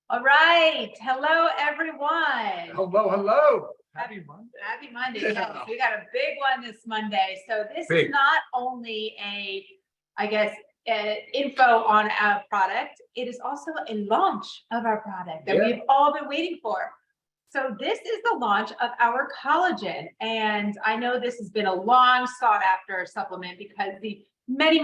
All right. Hello, everyone. Hello, hello. Happy Monday. Happy Monday. Yeah. Yes, we got a big one this Monday. So this is not only info on our product, it is also a launch of our product that we've all been waiting for. So this is the launch of our collagen. And I know this has been a long sought after supplement because the many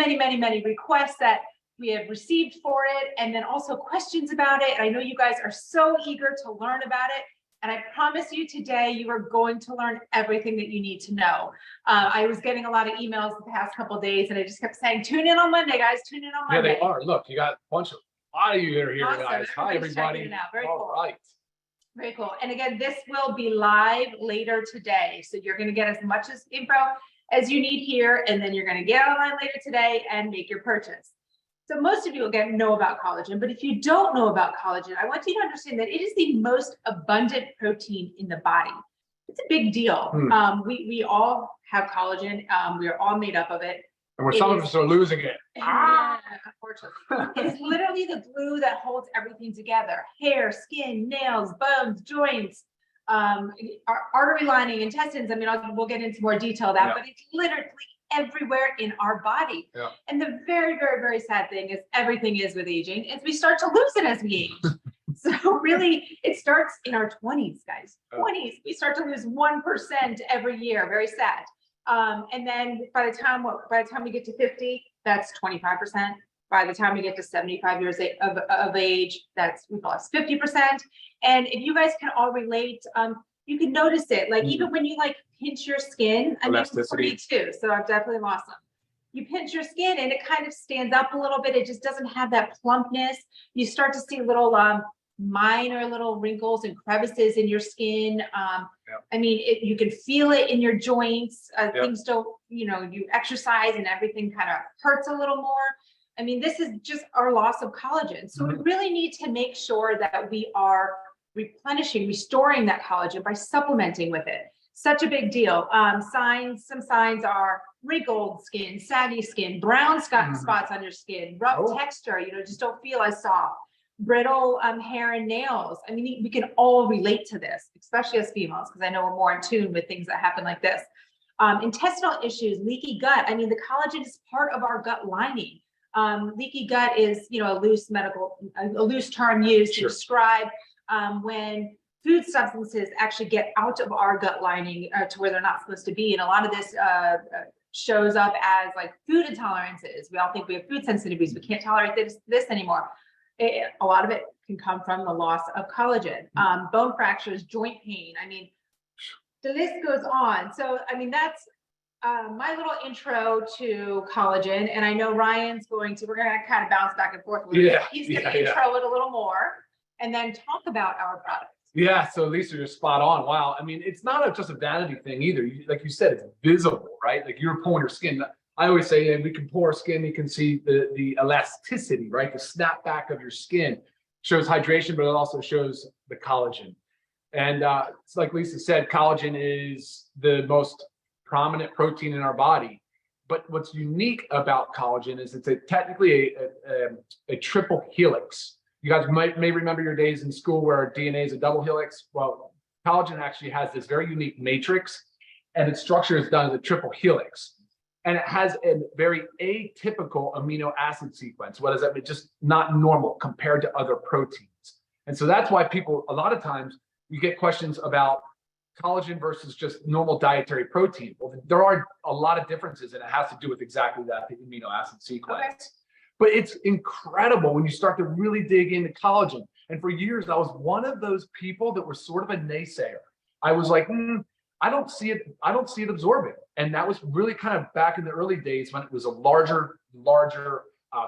requests that we have received for it, and then also questions about it. I know you guys are so eager to learn about it. And I promise you today, you are going to learn everything that you need to know. I was getting a lot of emails the past couple of days, and I just kept saying, tune in on Monday, guys, tune in on Monday. Yeah, they are. Look, you got a lot of you that are here, awesome. guys. Hi, everybody. Very all cool. Right. Very cool. And again, this will be live later today. So you're going to get as much info as you need here, and then you're going to get online later today and make your purchase. So most of you will know about collagen, but if you don't know about collagen, I want you to understand that it is the most abundant protein in the body. It's a big deal. We all have collagen. We are all made up of it. And some of us are losing it. Yeah, unfortunately. It is literally the glue that holds everything together. Hair, skin, nails, bones, joints, our artery lining, intestines. I mean, we'll get into more detail of that, but it's literally everywhere in our body. And the very sad thing is everything is with aging is we start to lose it as we age. So really it starts in our 20s, guys. 20s, we start to lose 1% every year. Very sad. And then by the time we get to 50, that's 25%. By the time we get to 75 years of age, we've lost 50%. And if you guys can all relate, you can notice it, like even when you pinch your skin. I'm 42, so I've definitely lost some. You pinch your skin and it kind of stands up a little bit. It just doesn't have that plumpness. You start to see little minor little wrinkles and crevices in your skin. I mean, you can feel it in your joints. Things don't, you exercise and everything kind of hurts a little more. I mean, this is just our loss of collagen. So we really need to make sure that we are restoring that collagen by supplementing with it. Such a big deal. Some signs are wrinkled skin, saggy skin, brown spots on your skin, rough texture, just don't feel as soft, brittle hair and nails. I mean, we can all relate to this, especially as females, because I know we're more in tune with things that happen like this. Intestinal issues, leaky gut. I mean, the collagen is part of our gut lining. Leaky gut is, a loose term used to describe when food substances actually get out of our gut lining to where they're not supposed to be. And a lot of this shows up as food intolerances. We all think we have food sensitivities. We can't tolerate this anymore. A lot of it can come from the loss of collagen. Bone fractures, joint pain. I mean, the list goes on. So, I mean, that's my little intro to collagen. And I know we're going to kind of bounce back and forth. He's going to intro it a little more and then talk about our products. Yeah, so Lisa, you're spot on. Wow. I mean, it's not just a vanity thing either. Like you said, it's visible, right? Like you're pulling your skin. I always say, we can pull our skin, you can see the elasticity, right? The snapback of your skin shows hydration, but it also shows the collagen. And it's like Lisa said, collagen is the most prominent protein in our body. But what's unique about collagen is it's technically a triple helix. You guys may remember your days in school where DNA is a double helix. Well, collagen actually has this very unique matrix, and its structure is done as a triple helix. And it has a very atypical amino acid sequence. What does that mean? Just not normal compared to other proteins. And so that's why a lot of times, you get questions about collagen versus just normal dietary protein. Well, there are a lot of differences, and it has to do with exactly that, the amino acid sequence. Okay. But it's incredible when you start to really dig into collagen. And for years, I was one of those people that were sort of a naysayer. I was like, I don't see it absorbing. And that was really kind of back in the early days when it was a larger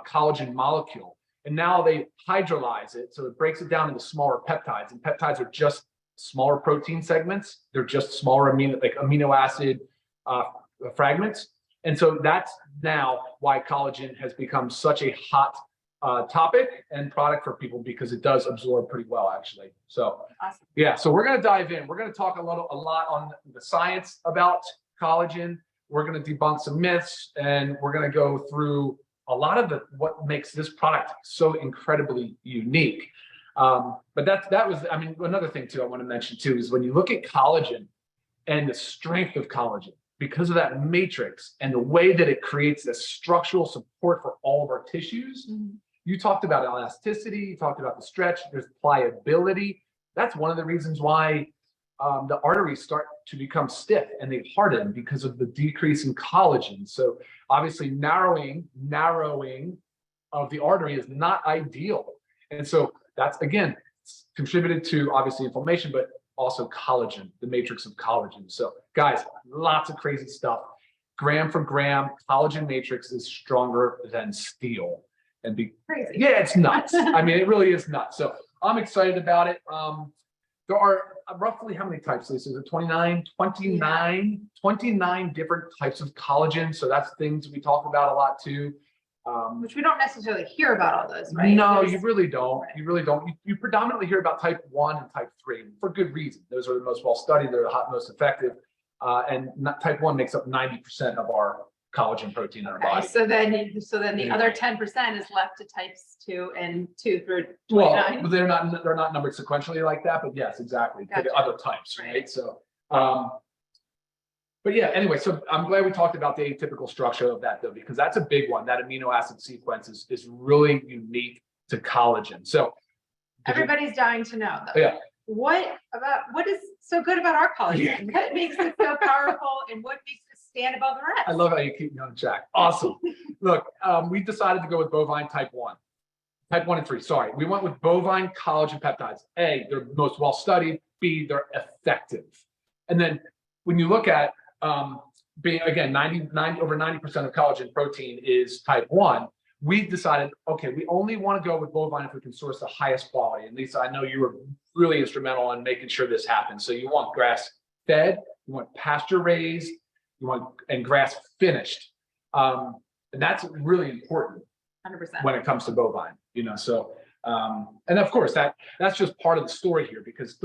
collagen molecule. And now they hydrolyze it, so it breaks it down into smaller peptides. And peptides are just smaller protein segments. They're just smaller amino acid fragments. And so that's now why collagen has become such a hot topic and product for people, because it does absorb pretty well, actually. So awesome. Yeah, so we're going to dive in. We're going to talk a lot on the science about collagen. We're going to debunk some myths, and we're going to go through a lot of what makes this product so incredibly unique. But that was, I mean, another thing too I want to mention too is when you look at collagen and the strength of collagen, because of that matrix and the way that it creates this structural support for all of our tissues. You talked about elasticity, you talked about the stretch, there's pliability. That's one of the reasons why the arteries start to become stiff and they harden because of the decrease in collagen. So obviously narrowing of the artery is not ideal. And so that's, again, contributed to obviously inflammation, but also collagen, the matrix of collagen. So guys, lots of crazy stuff. Gram for gram, collagen matrix is stronger than steel. And crazy. Yeah, it's nuts. I mean, it really is nuts. So I'm excited about it. There are roughly how many types? This is it 29 different types of collagen. So that's things we talk about a lot too. Which we don't necessarily hear about all those, right? No, you really don't. You really don't. You predominantly hear about type 1 and type 3 for good reason. Those are the most well studied. They're the most effective. And type 1 makes up 90% of our collagen protein in our body. So then the other 10% is left to types 2 and 2 through 29. Well, they're not numbered sequentially like that, but yes, exactly. For the other types, right? So, but yeah, anyway, so I'm glad we talked about the atypical structure of that though, because that's a big one. That amino acid sequence is really unique to collagen. So everybody's dying to know though. Yeah. What is so good about our collagen? Yeah. What makes it so powerful and what makes it stand above the rest? I love how you keep me on track. Awesome. Look, we decided to go with bovine type 1 and 3. Sorry. We went with bovine collagen peptides. A, they're most well studied. B, they're effective. And then when you look at being, again, over 90% of collagen protein is type 1, we decided, okay, we only want to go with bovine if we can source the highest quality. And Lisa, I know you were really instrumental in making sure this happens. So you want grass fed, you want pasture raised, and grass finished. And that's really important 100% when it comes to bovine, so, and of course that's just part of the story here, because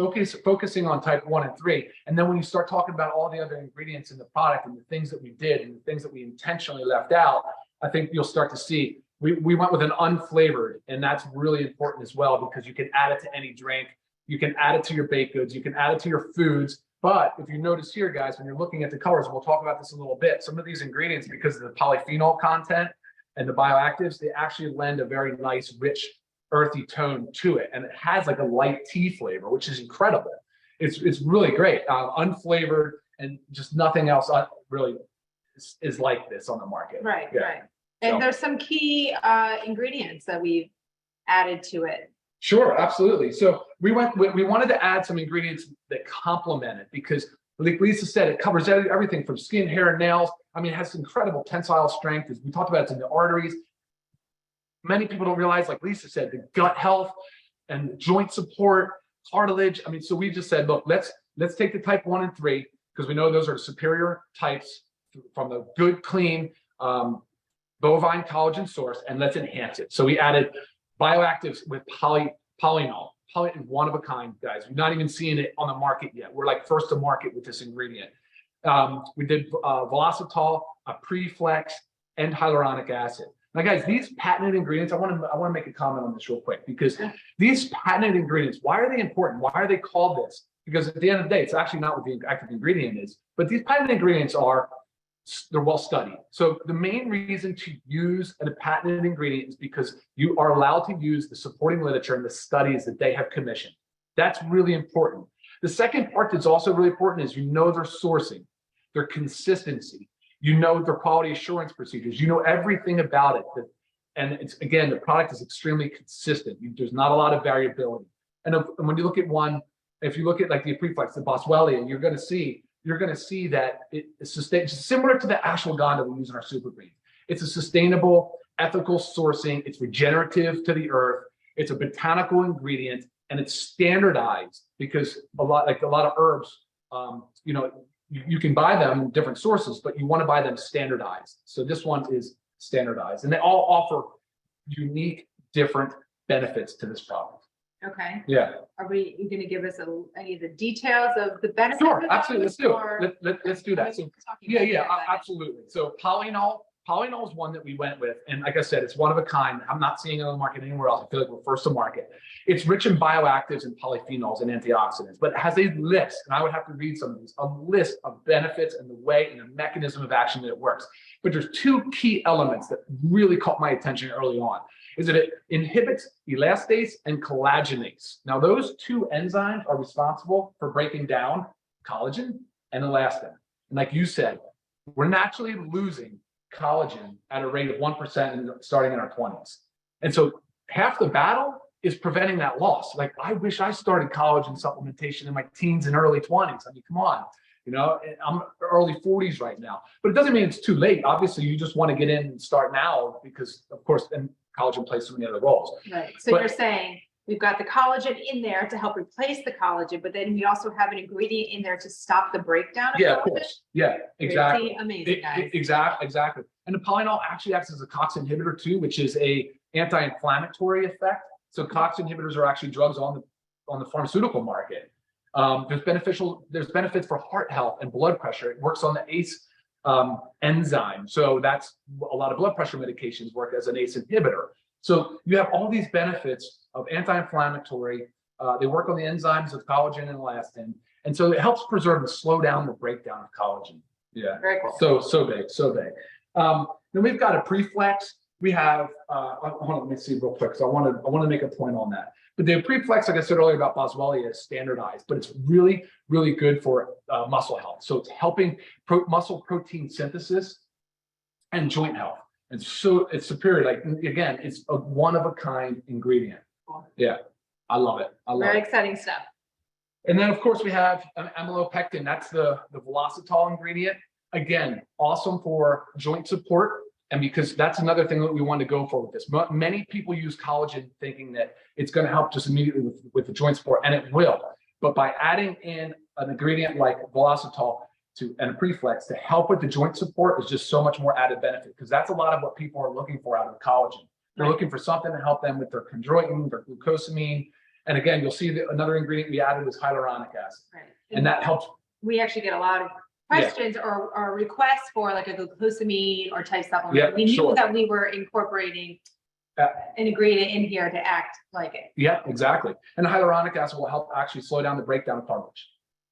focusing on type 1 and 3. And then when you start talking about all the other ingredients in the product and the things that we did and the things that we intentionally left out, I think you'll start to see we went with an unflavored, and that's really important as well, because you can add it to any drink, you can add it to your baked goods, you can add it to your foods. But if you notice here, guys, when you're looking at the colors, we'll talk about this a little bit, some of these ingredients, because of the polyphenol content and the bioactives, they actually lend a very nice, rich, earthy tone to it. And it has like a light tea flavor, which is incredible. It's really great. Unflavored, and just nothing else really is like this on the market. Right, right. And there's some key ingredients that we've added to it. Sure, absolutely. So we wanted to add some ingredients that complement it, because like Lisa said, it covers everything from skin, hair, and nails. I mean, it has incredible tensile strength. As we talked about, it's in the arteries. Many people don't realize, like Lisa said, the gut health and joint support, cartilage. I mean, so we just said, look, let's take the type 1 and 3, because we know those are superior types from the good, clean bovine collagen source, and let's enhance it. So we added bioactives with polyphenol. Poly is one of a kind, guys. We're not even seeing it on the market yet. We're like first to market with this ingredient. We did velocitol, a preflex, and hyaluronic acid. Now, guys, these patented ingredients, I want to make a comment on this real quick, because these patented ingredients, why are they important? Why are they called this? Because at the end of the day, it's actually not what the active ingredient is, but these patented ingredients they're well studied. So the main reason to use a patented ingredient is because you are allowed to use the supporting literature and the studies that they have commissioned. That's really important. The second part that's also really important is their sourcing, their consistency, their quality assurance procedures, everything about it. And it's, again, the product is extremely consistent. There's not a lot of variability. And when you look at if you look at like the preflex, the Boswellia, you're going to see that it's similar to the ashwagandha we use in our super greens. It's a sustainable, ethical sourcing. It's regenerative to the earth. It's a botanical ingredient, and it's standardized, because a lot of herbs, you can buy them in different sources, but you want to buy them standardized. So this one is standardized, and they all offer unique, different benefits to this product. Okay. Yeah. Are you going to give us any of the details of the benefits? Sure, absolutely. Let's do it. Let's do that. So, yeah, absolutely. So polyphenol Polynol is one that we went with. And like I said, it's one of a kind. I'm not seeing it on the market anywhere else. I feel like we're first to market. It's rich in bioactives and polyphenols and antioxidants, but it has a list, and I would have to read some of these, a list of benefits and the way and the mechanism of action that it works. But there's two key elements that really caught my attention early on, is that it inhibits elastase and collagenase. Now, those two enzymes are responsible for breaking down collagen and elastin. And like you said, we're naturally losing collagen at a rate of 1% starting in our 20s. And so half the battle is preventing that loss. Like, I wish I started collagen supplementation in my teens and early 20s. I mean, come on, you know, I'm early 40s right now, but it doesn't mean it's too late. Obviously, you just want to get in and start now because, of course, then collagen plays so many other roles. Right. So you're saying we've got the collagen in there to help replace the collagen, but then we also have an ingredient in there to stop the breakdown of Yeah, collagen? of course. Yeah, exactly. Pretty amazing, guys. Exactly. And the polynol actually acts as a COX inhibitor too, which is a anti-inflammatory effect. So COX inhibitors are actually drugs on the pharmaceutical market. There's benefits for heart health and blood pressure. It works on the ACE enzyme. So that's a lot of blood pressure medications work as an ACE inhibitor. So you have all these benefits of anti-inflammatory. They work on the enzymes of collagen and elastin. And so it helps preserve and slow down the breakdown of collagen. Yeah. Very cool. So big. Then we've got a preflex. We have, hold on, let me see real quick. So I want to make a point on that. But the preflex, like I said earlier about Boswellia, is standardized, but it's really, really good for muscle health. So it's helping muscle protein synthesis and joint health. And so it's superior. Like, again, it's a one of a kind ingredient. Cool. Yeah, I love it. Very exciting stuff. And then, of course, we have an amylopectin. That's the velocitol ingredient. Again, awesome for joint support. And because that's another thing that we want to go for with this. Many people use collagen thinking that it's going to help just immediately with the joint support, and it will. But by adding in an ingredient like velocitol and a preflex to help with the joint support is just so much more added benefit, because that's a lot of what people are looking for out of collagen. They're looking for something to help them with their chondroitin, their glucosamine. And again, you'll see that another ingredient we added was hyaluronic acid. Right. And that helps. We actually get a lot of questions or requests for like a glucosamine or type supplement. Yeah, we knew that we were incorporating an ingredient in here to act like it. Yeah, exactly. And hyaluronic acid will help actually slow down the breakdown of cartilage.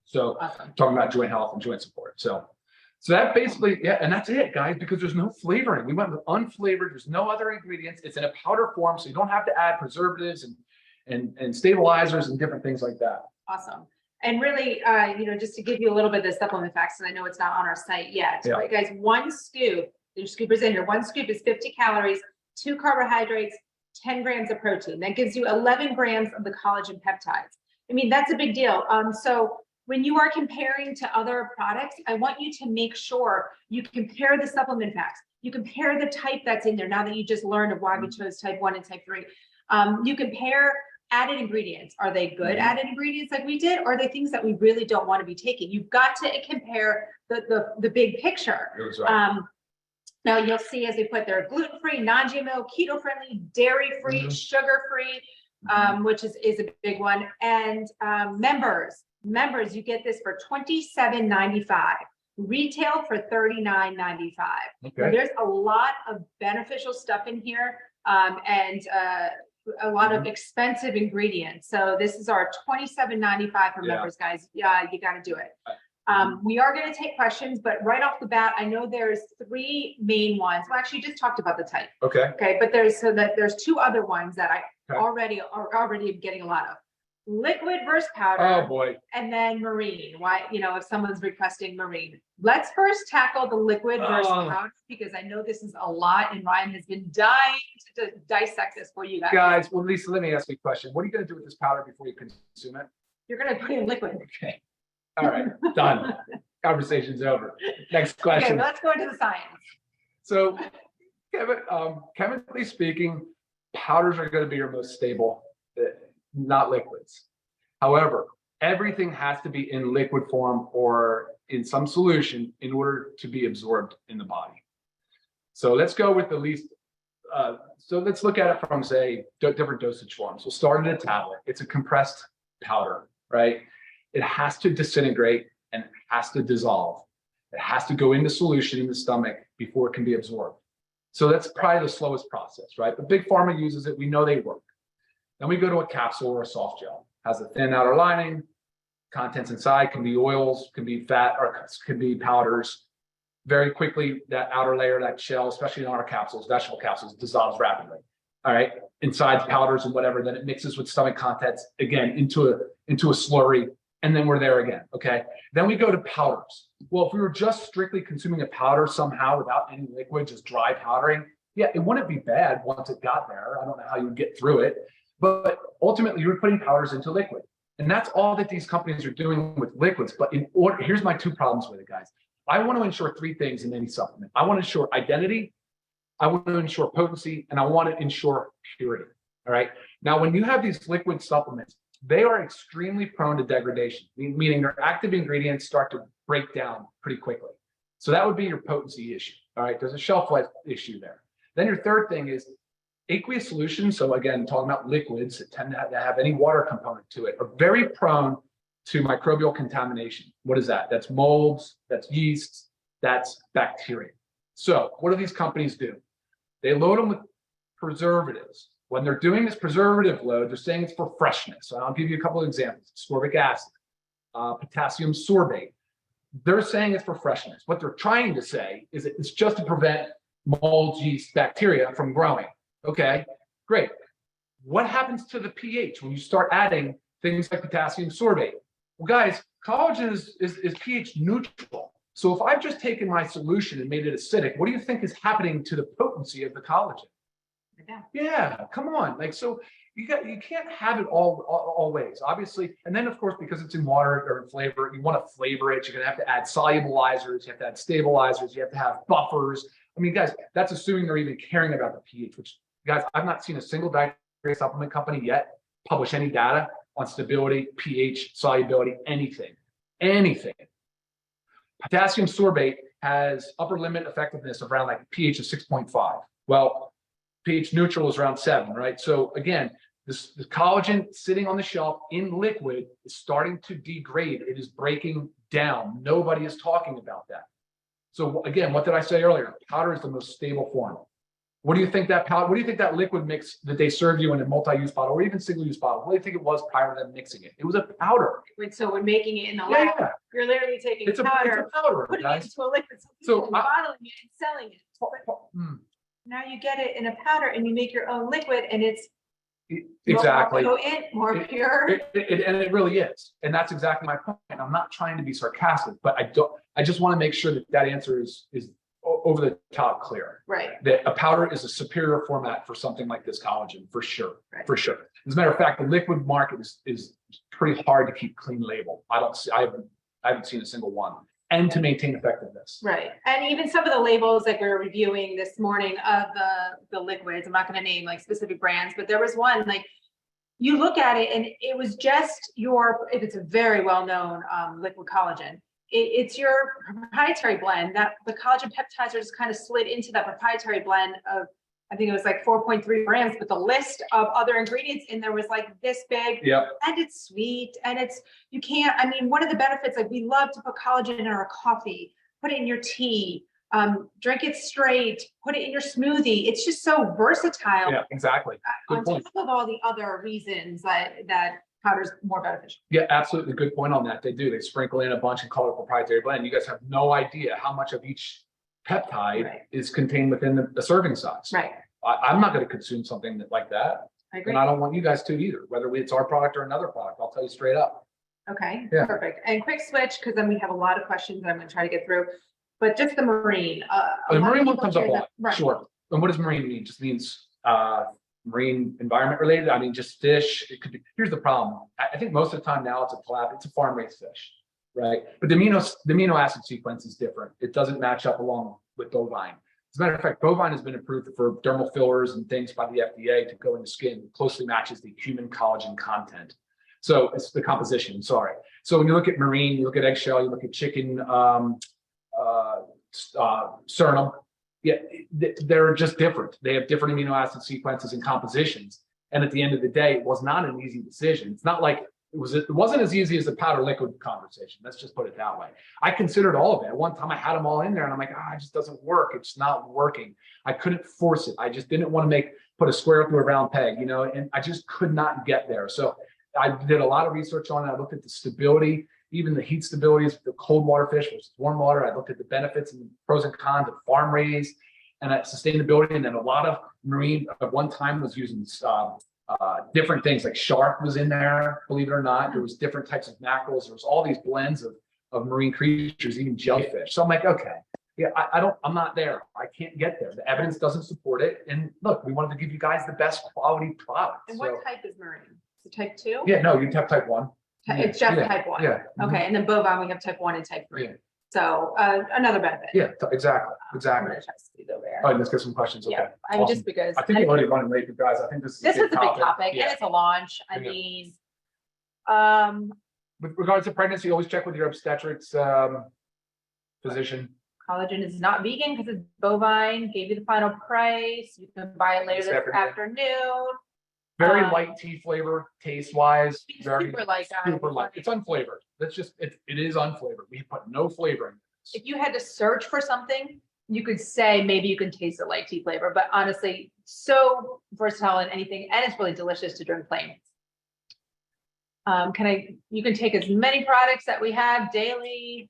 So awesome. Talking about joint health and joint support. So that basically, and that's it, guys, because there's no flavoring. We went with unflavored. There's no other ingredients. It's in a powder form, so you don't have to add preservatives and stabilizers and different things like that. Awesome. And really, just to give you a little bit of the supplement facts, and I know it's not on our site yet, right, guys? One scoop, there's scoopers in here. One scoop is 50 calories, 2 carbohydrates, 10 grams of protein. That gives you 11 grams of the collagen peptides. I mean, that's a big deal. So when you are comparing to other products, I want you to make sure you compare the supplement facts. You compare the type that's in there. Now that you just learned of why we chose type 1 and type 3, you compare added ingredients. Are they good added ingredients like we did? Or are they things that we really don't want to be taking? You've got to compare the big picture. Now you'll see, as they put there, gluten-free, non-GMO, keto-friendly, dairy-free, sugar-free, which is a big one. And members, you get this for $27.95. Retail for $39.95. Okay. So there's a lot of beneficial stuff in here, and a lot of expensive ingredients. So this is our $27.95 for members, guys. Yeah, you got to do it. We are going to take questions, but right off the bat, I know there's 3 main ones. Well, actually, you just talked about the type. Okay, but there's 2 other ones that I already getting a lot of. Liquid versus powder. Oh boy. And then marine. Why, if someone's requesting marine. Let's first tackle the liquid versus powder, because I know this is a lot and Ryan has been dying to dissect this for you guys. Guys, well, Lisa, let me ask you a question. What are you going to do with this powder before you consume it? You're going to put it in liquid. Okay. All right. Done. Conversation's over. Next question. Okay, let's go into the science. So, chemically speaking, powders are going to be your most stable, not liquids. However, everything has to be in liquid form or in some solution in order to be absorbed in the body. So let's go with the least, so let's look at it from, say, different dosage forms. We'll start at a tablet. It's a compressed powder, right? It has to disintegrate and it has to dissolve. It has to go into solution in the stomach before it can be absorbed. So that's probably the slowest process, right? But Big Pharma uses it. We know they work. Then we go to a capsule or a soft gel. Has a thin outer lining. Contents inside can be oils, can be fat, or can be powders. Very quickly, that outer layer, that shell, especially in our capsules, vegetable capsules, dissolves rapidly. All right, inside powders and whatever, then it mixes with stomach contents again into a slurry, and then we're there again. Okay, then we go to powders. Well, if we were just strictly consuming a powder somehow without any liquid, just dry powdering, yeah, it wouldn't be bad once it got there. I don't know how you would get through it, but ultimately you're putting powders into liquid, and that's all that these companies are doing with liquids. But in order, here's my two problems with it, guys. I want to ensure three things in any supplement. I want to ensure identity, I want to ensure potency, and I want to ensure purity. All right. Now, when you have these liquid supplements, they are extremely prone to degradation, meaning their active ingredients start to break down pretty quickly. So that would be your potency issue. All right. There's a shelf life issue there. Then your third thing is aqueous solutions. So again, talking about liquids that tend to have any water component to it, are very prone to microbial contamination. What is that? That's molds, that's yeasts, that's bacteria. So what do these companies do? They load them with preservatives. When they're doing this preservative load, they're saying it's for freshness. So I'll give you a couple of examples. Ascorbic acid, potassium sorbate. They're saying it's for freshness. What they're trying to say is that it's just to prevent molds, yeast, bacteria from growing. Okay, great. What happens to the pH when you start adding things like potassium sorbate? Well, guys, collagen is pH neutral. So if I've just taken my solution and made it acidic, what do you think is happening to the potency of the collagen? Yeah, come on. Like, so you can't have it always, obviously. And then of course, because it's in water or in flavor, you want to flavor it. You're going to have to add solubilizers. You have to add stabilizers. You have to have buffers. I mean, guys, that's assuming they're even caring about the pH, which, guys, I've not seen a single dietary supplement company yet publish any data on stability, pH, solubility, anything. Potassium sorbate has upper limit effectiveness of around like pH of 6.5. Well, pH neutral is around 7, right? So again, this collagen sitting on the shelf in liquid is starting to degrade. It is breaking down. Nobody is talking about that. So again, what did I say earlier? Powder is the most stable form. What do you think that powder? What do you think that liquid mix that they serve you in a multi-use bottle or even single-use bottle? What do you think it was prior to them mixing it? It was a powder. So when making it in the lab, you're literally taking powder, putting it into a liquid, bottling it and selling it. Now you get it in a powder and you make your own liquid, and it's exactly more potent, more pure. And it really is, and that's exactly my point. I'm not trying to be sarcastic, but I just want to make sure that answer is over the top clear. Right. That a powder is a superior format for something like this collagen, for sure. Right. For sure. As a matter of fact, the liquid market is pretty hard to keep clean label. I haven't seen a single one. And to maintain effectiveness. Right. And even some of the labels that we were reviewing this morning of the liquids, I'm not going to name like specific brands, but there was one, like, you look at it and it was just if it's a very well-known liquid collagen, it's your proprietary blend that the collagen peptides are just kind of slid into that proprietary blend of, I think it was like 4.3 grams, but the list of other ingredients in there was like this big. Yep. And it's sweet, and one of the benefits, like, we love to put collagen in our coffee, put it in your tea, drink it straight, put it in your smoothie. It's just so versatile. Yeah, exactly. On top of all the other reasons that powder's more beneficial. Yeah, absolutely. Good point on that. They do. They sprinkle in a bunch and call it proprietary blend. You guys have no idea how much of each peptide is contained within the serving size. Right. I'm not going to consume something like that. I agree. And I don't want you guys to either, whether it's our product or another product. I'll tell you straight up. Okay, yeah. Perfect. And quick switch, because then we have a lot of questions that I'm going to try to get through. But just the marine. The marine one comes up a lot. Right. Sure. And what does marine mean? It just means marine environment related. I mean, just fish. It could be. Here's the problem. I think most of the time now it's a farm-raised fish, right? But the amino acid sequence is different. It doesn't match up along with bovine. As a matter of fact, bovine has been approved for dermal fillers and things by the FDA to go in the skin. It closely matches the human collagen content. So it's the composition. Sorry. So when you look at marine, you look at eggshell, you look at chicken, sternum. Yeah, they're just different. They have different amino acid sequences and compositions. And at the end of the day, it was not an easy decision. It's not like it wasn't as easy as the powder liquid conversation. Let's just put it that way. I considered all of it. At one time I had them all in there and I'm like, it just doesn't work. It's not working. I couldn't force it. I just didn't want to put a square through a round peg, you know, and I just could not get there. So I did a lot of research on it. I looked at the stability, even the heat stabilities of the cold water fish versus warm water. I looked at the benefits and the pros and cons of farm raised and sustainability. And then a lot of marine at one time was using different things, like shark was in there, believe it or not. There was different types of mackerels. There was all these blends of marine creatures, even jellyfish. So I'm like, okay, yeah, I'm not there. I can't get there. The evidence doesn't support it. And look, we wanted to give you guys the best quality product. And what type is marine? Is it type 2? Yeah, no, you have type 1. It's just type 1. Yeah. Okay, and then bovine, we have type 1 and type 3. Yeah. So another benefit. Yeah, exactly. I'm gonna try to squeeze over there. All right, let's get some questions. Okay. Yeah, I mean, Awesome. just because I think we're already running late, you guys. I think this is this is a big topic Yeah. and it's a launch. I Yeah. mean, With regards to pregnancy, always check with your obstetrics physician. collagen is not vegan because it's bovine. Gave you the final price. You can buy it later This this afternoon. Very light tea flavor, taste wise. Very Super light, guys. super light. It's unflavored. That's just it is unflavored. We put no flavor in this. If you had to search for something, you could say maybe you can taste it like tea flavor, but honestly, so versatile in anything, and it's really delicious to drink plain. You can take as many products that we have daily.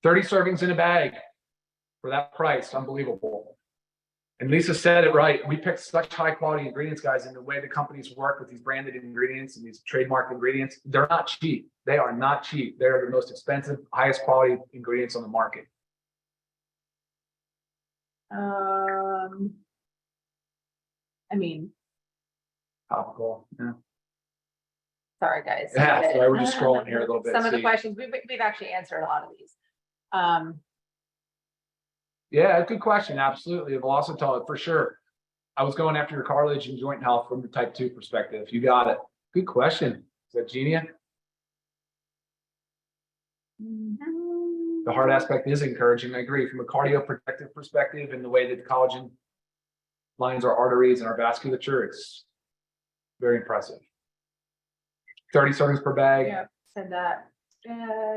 30 servings in a bag for that price. Unbelievable. And Lisa said it right. We picked such high quality ingredients, guys, and the way the companies work with these branded ingredients and these trademarked ingredients, they're not cheap. They are not cheap. They're the most expensive, highest quality ingredients on the market. I mean, Topical. Yeah. sorry, guys. Yeah, sorry, we're just scrolling here a little bit. Some of the See. questions, we've actually answered a lot of these. Yeah, good question. Absolutely. Velocitol, for sure. I was going after your cartilage and joint health from the type 2 perspective. You got it. Good question. Is that Genia? The heart aspect is encouraging. I agree. From a cardioprotective perspective and the way that the collagen lines our arteries and our vasculature, it's very impressive. 30 servings per bag. Yeah, said that.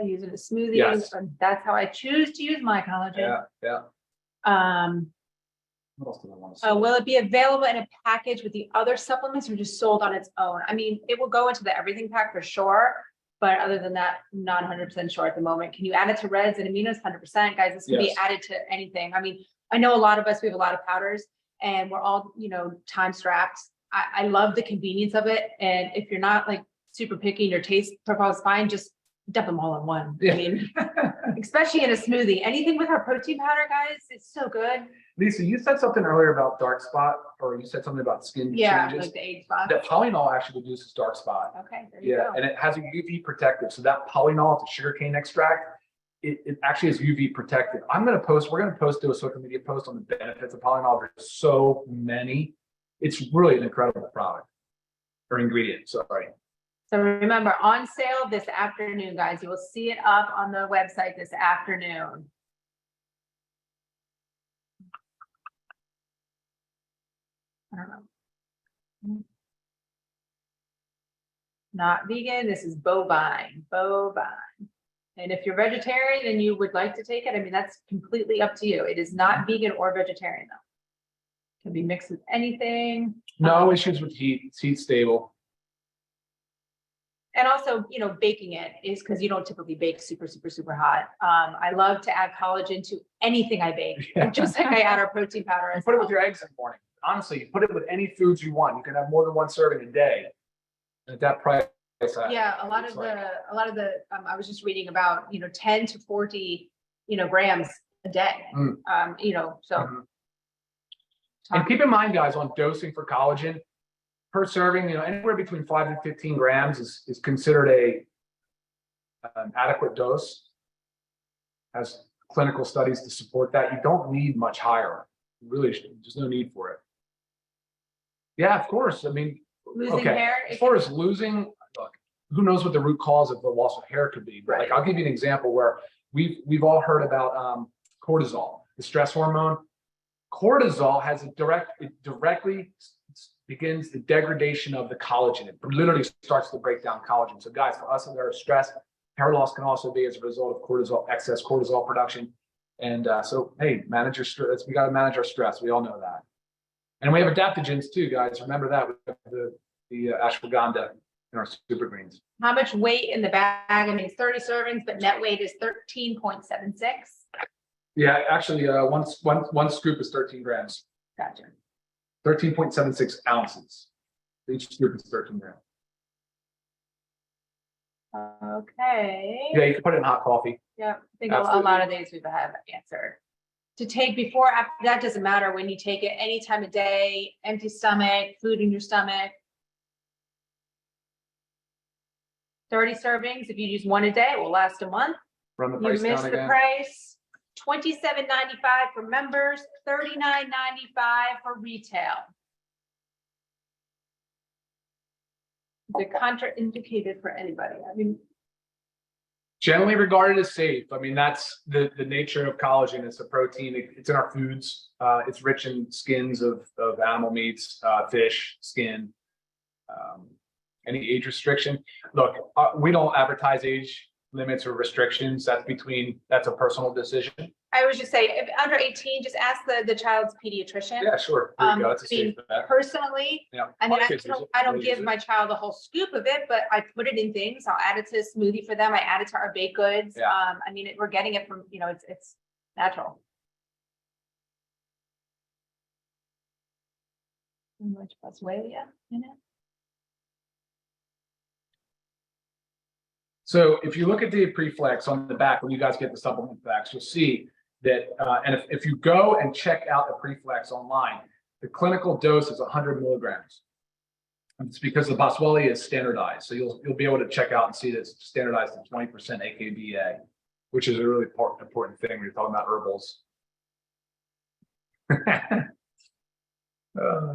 Using a smoothie. Yes. That's how I choose to use my collagen. Yeah, yeah. What else do I want to say? Will it be available in a package with the other supplements or just sold on its own? I mean, it will go into the everything pack for sure, but other than that, not 100% sure at the moment. Can you add it to reds and aminos? 100%, guys. This can be Yes. added to anything. I mean, I know a lot of us, we have a lot of powders and we're all, time strapped. I love the convenience of it. And if you're not like super picky and your taste profile is fine, just dump them all in one. Yeah. I mean, especially in a smoothie. Anything with our protein powder, guys, it's so good. Lisa, you said something earlier about dark spot, or you said something about skin Yeah, changes. like the age spot. The polyol actually reduces dark spot. Okay, there you Yeah, go. and it has a UV protective. So that polyol, the sugarcane extract, it actually is UV protective. We're going to do a social media post on the benefits of polyol. There's so many. It's really an incredible product or ingredient. Sorry. So remember, on sale this afternoon, guys. You will see it up on the website this afternoon. I don't know. Not vegan. This is bovine. And if you're vegetarian and you would like to take it, I mean, that's completely up to you. It is not vegan or vegetarian though. Can be mixed with anything. No issues with heat. It's heat stable. And also, baking it is because you don't typically bake super, super, super hot. I love to add collagen to anything I bake, Yeah. just like I add our protein powder. You as put it well. with your eggs in the morning. Honestly, you put it with any foods you want. You can have more than one serving a day. At that price. Yeah, a lot of the, I was just reading about, 10 to 40, grams a day. So. Mhm. And keep in mind, guys, on dosing for collagen, per serving, anywhere between 5 and 15 grams is considered an adequate dose. Has clinical studies to support that. You don't need much higher. Really, there's no need for it. Yeah, of course. I mean, Losing okay. hair. As far as losing, look, who knows what the root cause of the loss of hair could be? But Right. like, I'll give you an example where we've all heard about cortisol, the stress hormone. Cortisol has it directly begins the degradation of the collagen. It literally starts to break down collagen. So guys, for us that are stressed, hair loss can also be as a result of cortisol, excess cortisol production. And so, hey, manage your stress. We got to manage our stress. We all know that. And we have adaptogens too, guys. Remember that. We have the ashwagandha in our super greens. How much weight in the bag? I mean, it's 30 servings, but net weight is 13.76. Yeah, actually, one scoop is 13 grams. Gotcha. 13.76 ounces. Each scoop is 13 grams. Okay. Yeah, you can put it in hot coffee. Yeah, I think Absolutely. a lot of these we've had answered. To take before, after, that doesn't matter when you take it, any time of day, empty stomach, food in your stomach. 30 servings, if you use one a day, it will last a month. Run the You price missed down the again. price. $27.95 for members, $39.95 for retail. Is it contraindicated for anybody? I mean, Generally regarded as safe. I mean, that's the nature of collagen. It's a protein. It's in our foods. It's rich in skins of animal meats, fish, skin. Any age restriction? Look, we don't advertise age limits or restrictions. That's a personal decision. I would just say, if under 18, just ask the child's pediatrician. Yeah, sure. There you go. That's a I mean, safe bet. Personally, Yeah. I mean, Our kids use it. I don't They give use my it. child a whole scoop of it, but I put it in things. I'll add it to a smoothie for them. I add it to our baked goods. Yeah. I mean, we're getting it from, it's natural. How much boswellia in it? So if you look at the preflex on the back, when you guys get the supplement packs, you'll see that, and if you go and check out the preflex online, the clinical dose is 100 milligrams. And it's because the boswellia is standardized. So you'll be able to check out and see that it's standardized at 20% AKBA, which is a really important thing when you're talking about herbals.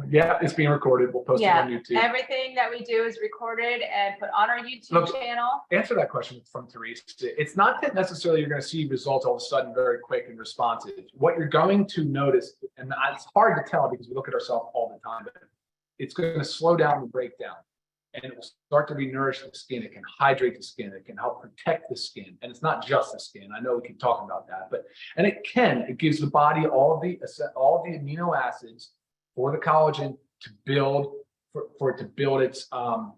Yeah, it's being recorded. We'll post it on YouTube. Everything that we do is recorded and put on our YouTube Look, channel. Answer that question from Therese. It's not that necessarily you're going to see results all of a sudden very quick and responsive. What you're going to notice, and it's hard to tell because we look at ourselves all the time, but it's going to slow down the breakdown and it will start to re-nourish the skin. It can hydrate the skin. It can help protect the skin. And it's not just the skin. I know we keep talking about that, and it gives the body all of the amino acids for the collagen to build, for it to build its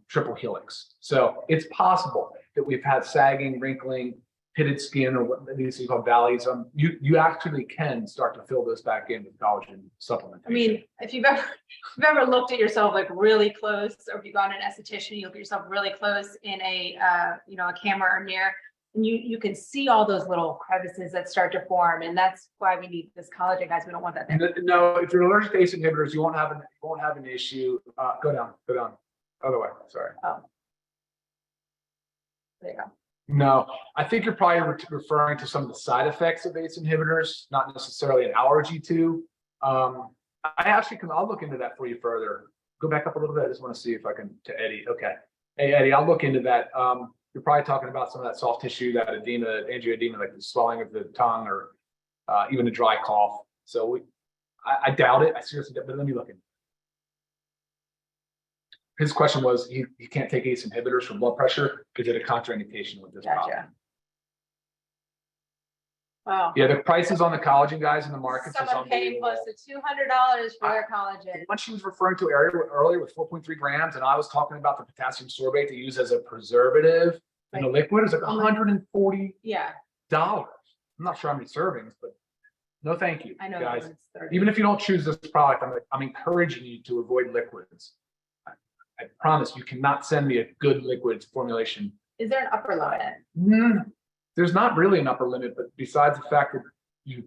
triple helix. So it's possible that we've had sagging, wrinkling, pitted skin, or what these things called valleys. You actually can start to fill those back in with collagen supplementation. I mean, if you've ever looked at yourself like really close, or if you've gone to an esthetician, you look at yourself really close in a camera or mirror, and you can see all those little crevices that start to form, and that's why we need this collagen, guys. We don't want that there. No, if you're allergic to ACE inhibitors, you won't have an issue. Go down. Other way. Sorry. Oh, there you go. No, I think you're probably referring to some of the side effects of ACE inhibitors, not necessarily an allergy to. I'll look into that for you further. Go back up a little bit. I just want to see if I can, to Eddie. Okay. Hey, Eddie, I'll look into that. You're probably talking about some of that soft tissue, that edema, angioedema, like the swelling of the tongue, or even a dry cough. So I doubt it. I seriously doubt, but let me look into it. His question was, he can't take ACE inhibitors for blood pressure. Is it a contraindication with this problem? Gotcha. Wow. Yeah, the prices on the collagen, guys, in the market. Someone paying close to $200 for their collagen. What she was referring to earlier with 4.3 grams, and I was talking about the potassium sorbate to use as a preservative in the liquid, is like $140. Yeah. I'm not sure how many servings, but no, thank you, I know, guys. it's 30. Even if you don't choose this product, I'm encouraging you to avoid liquids. I promise you cannot send me a good liquids formulation. Is there an upper limit? There's not really an upper limit, but besides the fact that you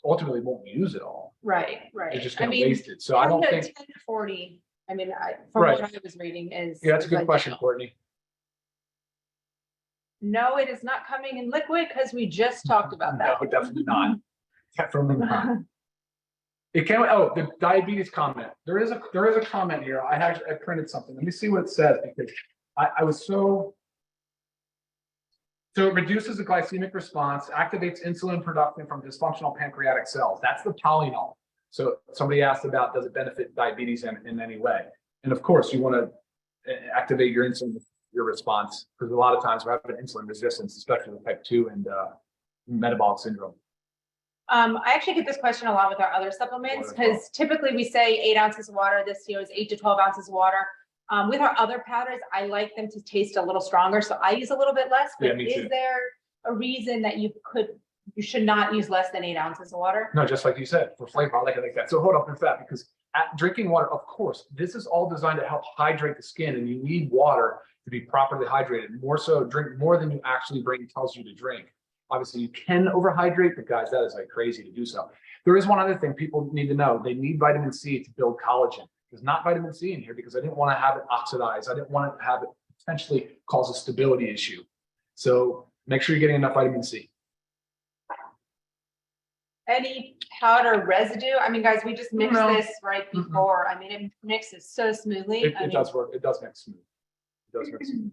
ultimately won't use it all. Right. You're just going to waste it. So I don't think 10 to 40. I mean, from what I was reading is. Yeah, that's a good like question, that. Courtney. No, it is not coming in liquid because we just talked about that. No, definitely not. Definitely not. It can. Oh, the diabetes comment. There is a comment here. I printed something. Let me see what it says, because I was so. So it reduces the glycemic response, activates insulin production from dysfunctional pancreatic cells. That's the polynol. So somebody asked about, does it benefit diabetes in any way? And of course, you want to activate your insulin, your response, because a lot of times we're having insulin resistance, especially with type 2 and metabolic syndrome. I actually get this question a lot with our other supplements, because typically we say 8 ounces of water. This year is 8 to 12 ounces of water. With our other powders, I like them to taste a little stronger, so I use a little bit less. But is there a reason that you should not use less than 8 ounces of water? No, just like you said, for flavor, I like it like that. So hold up with that, because drinking water, of course, this is all designed to help hydrate the skin, and you need water to be properly hydrated. More so, drink more than you actually brain tells you to drink. Obviously, you can overhydrate, but guys, that is like crazy to do so. There is one other thing people need to know. They need vitamin C to build collagen. There's not vitamin C in here because I didn't want to have it oxidize. I didn't want to have it potentially cause a stability issue. So make sure you're getting enough vitamin C. Any powder residue? I mean, guys, we just mixed this right before. I mean, it mixes so smoothly. It does work. It does mix smooth. It does mix smooth.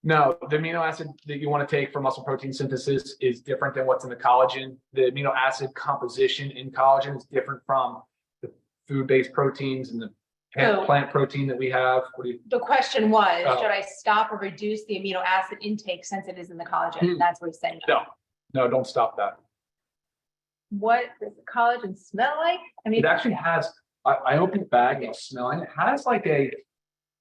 No, the amino acid that you want to take for muscle protein synthesis is different than what's in the collagen. The amino acid composition in collagen is different from the food-based proteins and the plant protein that we have. The question was, should I stop or reduce the amino acid intake since it is in the collagen? That's what he's saying. No, don't stop that. What does the collagen smell like? I mean, it actually has, I opened the bag and smelling, it has like I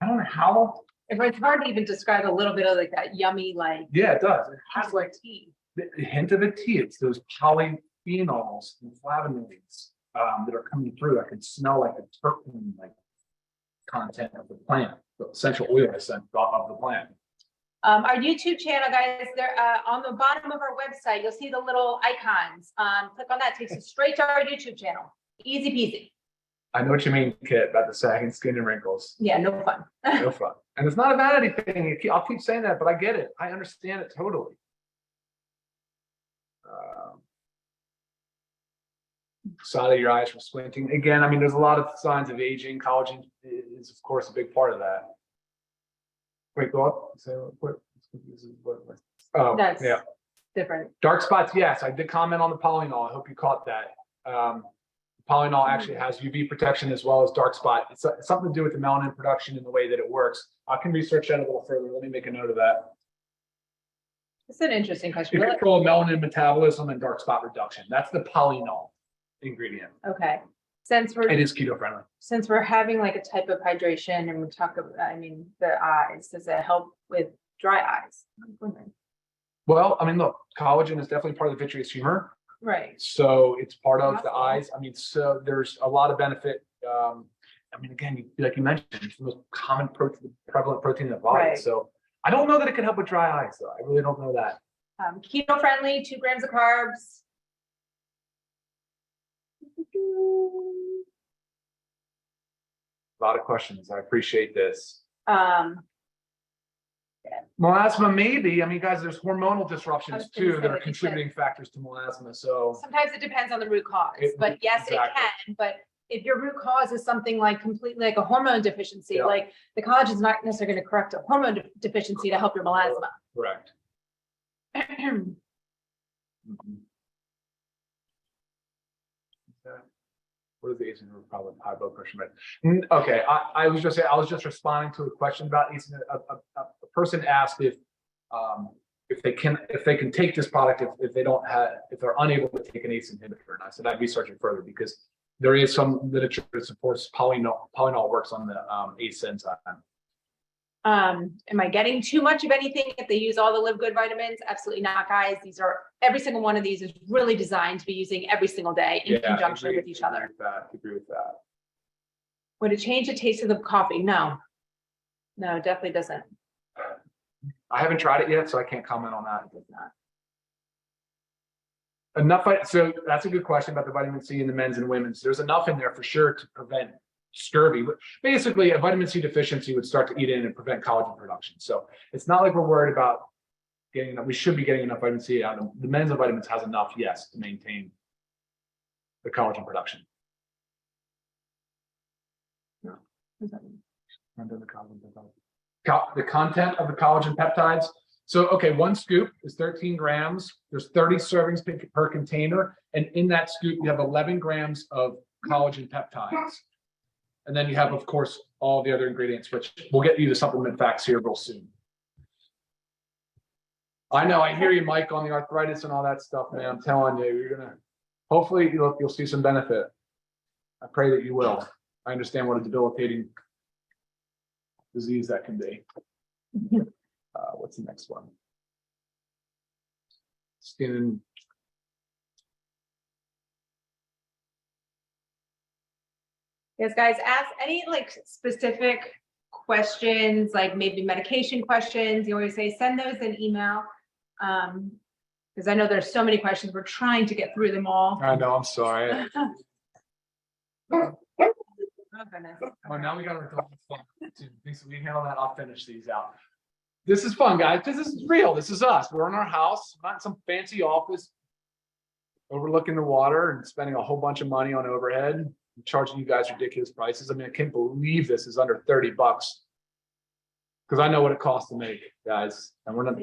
don't know how. It's hard to even describe a little bit of like that yummy, like. Yeah, it does. It has like a hint of a tea. It's those polyphenols and flavonoids that are coming through. I can smell like a terpene like content of the plant, the essential oil essence of the plant. Our YouTube channel, guys, there on the bottom of our website, you'll see the little icons. Click on that, takes you straight to our YouTube channel. Easy peasy. I know what you mean, Kit, about the sagging skin and wrinkles. Yeah, no fun. No fun. And it's not a vanity thing. I'll keep saying that, but I get it. I understand it totally. Side of your eyes from squinting. Again, I mean, there's a lot of signs of aging. Collagen is, of course, a big part of that. Wait, go up. So what? Oh, that's yeah. Different. Dark spots, yes. I did comment on the polynol. I hope you caught that. Polynol actually has UV protection as well as dark spot. It's something to do with the melanin production and the way that it works. I can research that a little further. Let me make a note of that. It's an interesting question. You control melanin metabolism and dark spot reduction. That's the polynol ingredient. Okay. It is keto friendly. Since we're having like a type of hydration and we talk about, I mean, the eyes, does it help with dry eyes? Well, I mean, look, collagen is definitely part of the vitreous humor. Right. So it's part of the eyes. I mean, so there's a lot of benefit. I mean, again, like you mentioned, it's the most common prevalent protein in the body. Right. So I don't know that it can help with dry eyes, though. I really don't know that. Keto friendly, 2 grams of carbs. A lot of questions. I appreciate this. Melasma, maybe. I mean, guys, there's hormonal disruptions too that are contributing factors to melasma. So sometimes it depends on the root cause, but yes, it can. But if your root cause is something like completely like a hormone deficiency, like the collagen is not necessarily going to correct a hormone deficiency to help your melasma. Correct. What is the ACE inhibitor problem with high blood pressure? Okay, I was just responding to a question about ACE. A person asked if they can take this product if they're unable to take an ACE inhibitor, and I said I'd research it further because there is some literature that supports polynol works on the ACE enzyme. Am I getting too much of anything if they use all the LiveGood vitamins? Absolutely not, guys. Every single one of these is really designed to be using every single day in conjunction with each other. Agree with that. Would it change the taste of the coffee? No, it definitely doesn't. I haven't tried it yet, so I can't comment on that. It does not. So that's a good question about the vitamin C in the men's and women's. There's enough in there for sure to prevent scurvy, but basically a vitamin C deficiency would start to eat in and prevent collagen production. So it's not like we're worried about getting enough. We should be getting enough vitamin C out of them. The men's and vitamins has enough, yes, to maintain the collagen production. The content of the collagen peptides. So, okay, one scoop is 13 grams. There's 30 servings per container. And in that scoop, you have 11 grams of collagen peptides. And then you have, of course, all the other ingredients, which we'll get you the supplement facts here real soon. I know, I hear you, Mike, on the arthritis and all that stuff, man. I'm telling you, you're gonna, hopefully you'll see some benefit. I pray that you will. I understand what a debilitating disease that can be. What's the next one? Skin. Yes, guys, ask any like specific questions, like maybe medication questions. You always say, send those in email. Because I know there's so many questions. We're trying to get through them all. I know, I'm sorry. Oh, goodness. Oh, now we got to we handle that. I'll finish these out. This is fun, guys, because this is real. This is us. We're in our house, not in some fancy office overlooking the water and spending a whole bunch of money on overhead, and charging you guys ridiculous prices. I mean, I can't believe this is under 30 bucks because I know what it costs to make, guys. And we're not,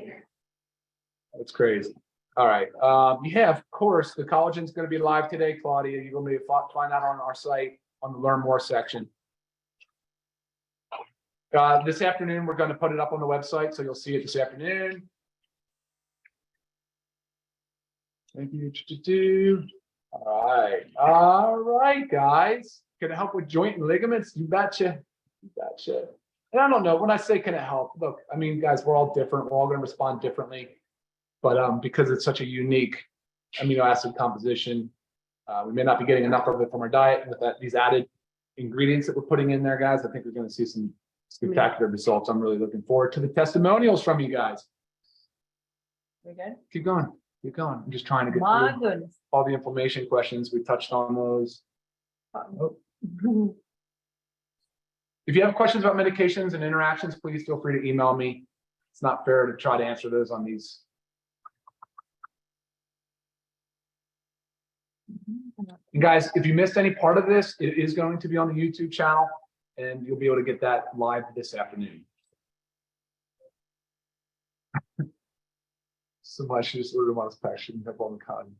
it's crazy. All right. Yeah, of course, the collagen is going to be live today, Claudia. You're going to be find out on our site on the Learn More section. This afternoon, we're going to put it up on the website, so you'll see it this afternoon. Thank you. All right, guys. Can it help with joint and ligaments? You betcha. You betcha. And I don't know, when I say can it help, look, I mean, guys, we're all different. We're all going to respond differently. But because it's such a unique amino acid composition, we may not be getting enough of it from our diet. And with these added ingredients that we're putting in there, guys, I think we're going to see some spectacular results. I'm really looking forward to the testimonials from you guys. We good? Keep going. Keep going. I'm just trying to get My through goodness. all the inflammation questions. We touched on those. Oh. If you have questions about medications and interactions, please feel free to email me. It's not fair to try to answer those on these. And guys, if you missed any part of this, it is going to be on the YouTube channel, and you'll be able to get that live this afternoon. So much just order on passion up on the cotton.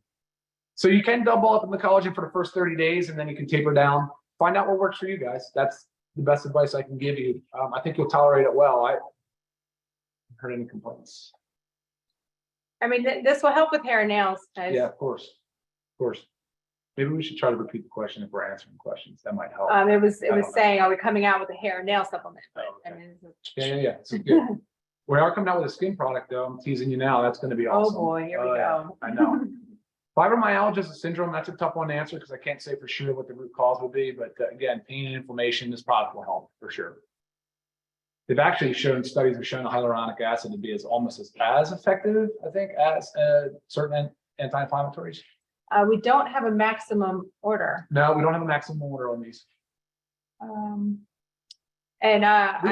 So you can double up in the collagen for the first 30 days, and then you can taper down. Find out what works for you guys. That's the best advice I can give you. I think you'll tolerate it well. I haven't heard any complaints. I mean, this will help with hair and nails, guys. Yeah, of course. Of course. Maybe we should try to repeat the question if we're answering questions. That might help. It was saying, are we coming out with a hair and nail supplement? But, Oh, okay. I mean, Yeah. So good. We are coming out with a skin product, though. I'm teasing you now. That's going to be awesome. Oh boy, here we go. Yeah, I know. Fibromyalgia syndrome, that's a tough one to answer because I can't say for sure what the root cause would be. But again, pain and inflammation, this product will help for sure. They've actually shown, studies have shown hyaluronic acid to be almost as effective, I think, as certain anti-inflammatories. We don't have a maximum order. No, we don't have a maximum order on these. I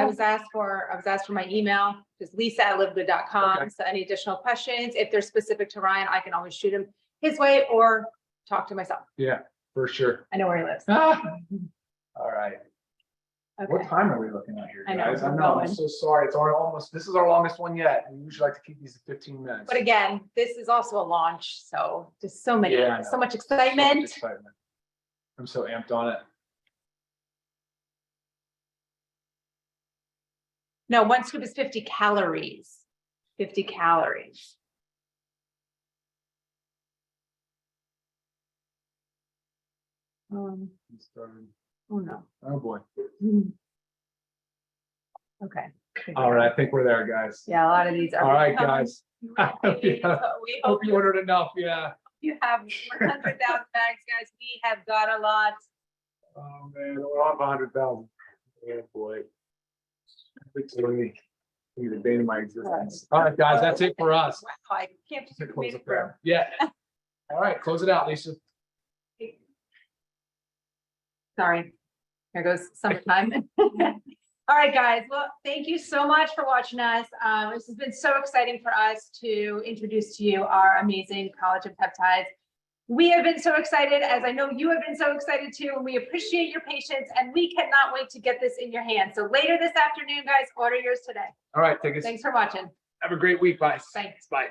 was asked for my email, just lisa@livegood.com. Okay. So any additional questions, if they're specific to Ryan, I can always shoot him his way or talk to myself. Yeah, for sure. I know where he lives. All right. Okay. What time are we looking at here, I know, guys? we're I'm going. so sorry. It's almost, this is our longest one yet. We usually like to keep these at 15 minutes. But again, this is also a launch, so just so many, Yeah, I so know. much So excitement. much excitement. I'm so amped on it. No, one scoop is 50 calories. 50 calories. Oh no. Oh boy. Okay. All right, I think we're there, guys. Yeah, a lot of these are. All right, guys. We Hope hope you ordered enough. Yeah. you have 100,000 bags, guys. We have got a lot. Oh man, we're on 100,000. Oh boy. It's really the bane of my existence. All right, guys, that's it for us. Wow, I can't Just to believe close it up there. Yeah. All right, close it out, Lisa. Sorry, here goes summertime. All right, guys. Well, thank you so much for watching us. This has been so exciting for us to introduce to you our amazing collagen peptides. We have been so excited, as I know you have been so excited too, and we appreciate your patience, and we cannot wait to get this in your hands. So later this afternoon, guys, order yours today. All right, take us. Thanks for watching. Have a great week. Bye. Thanks. Bye.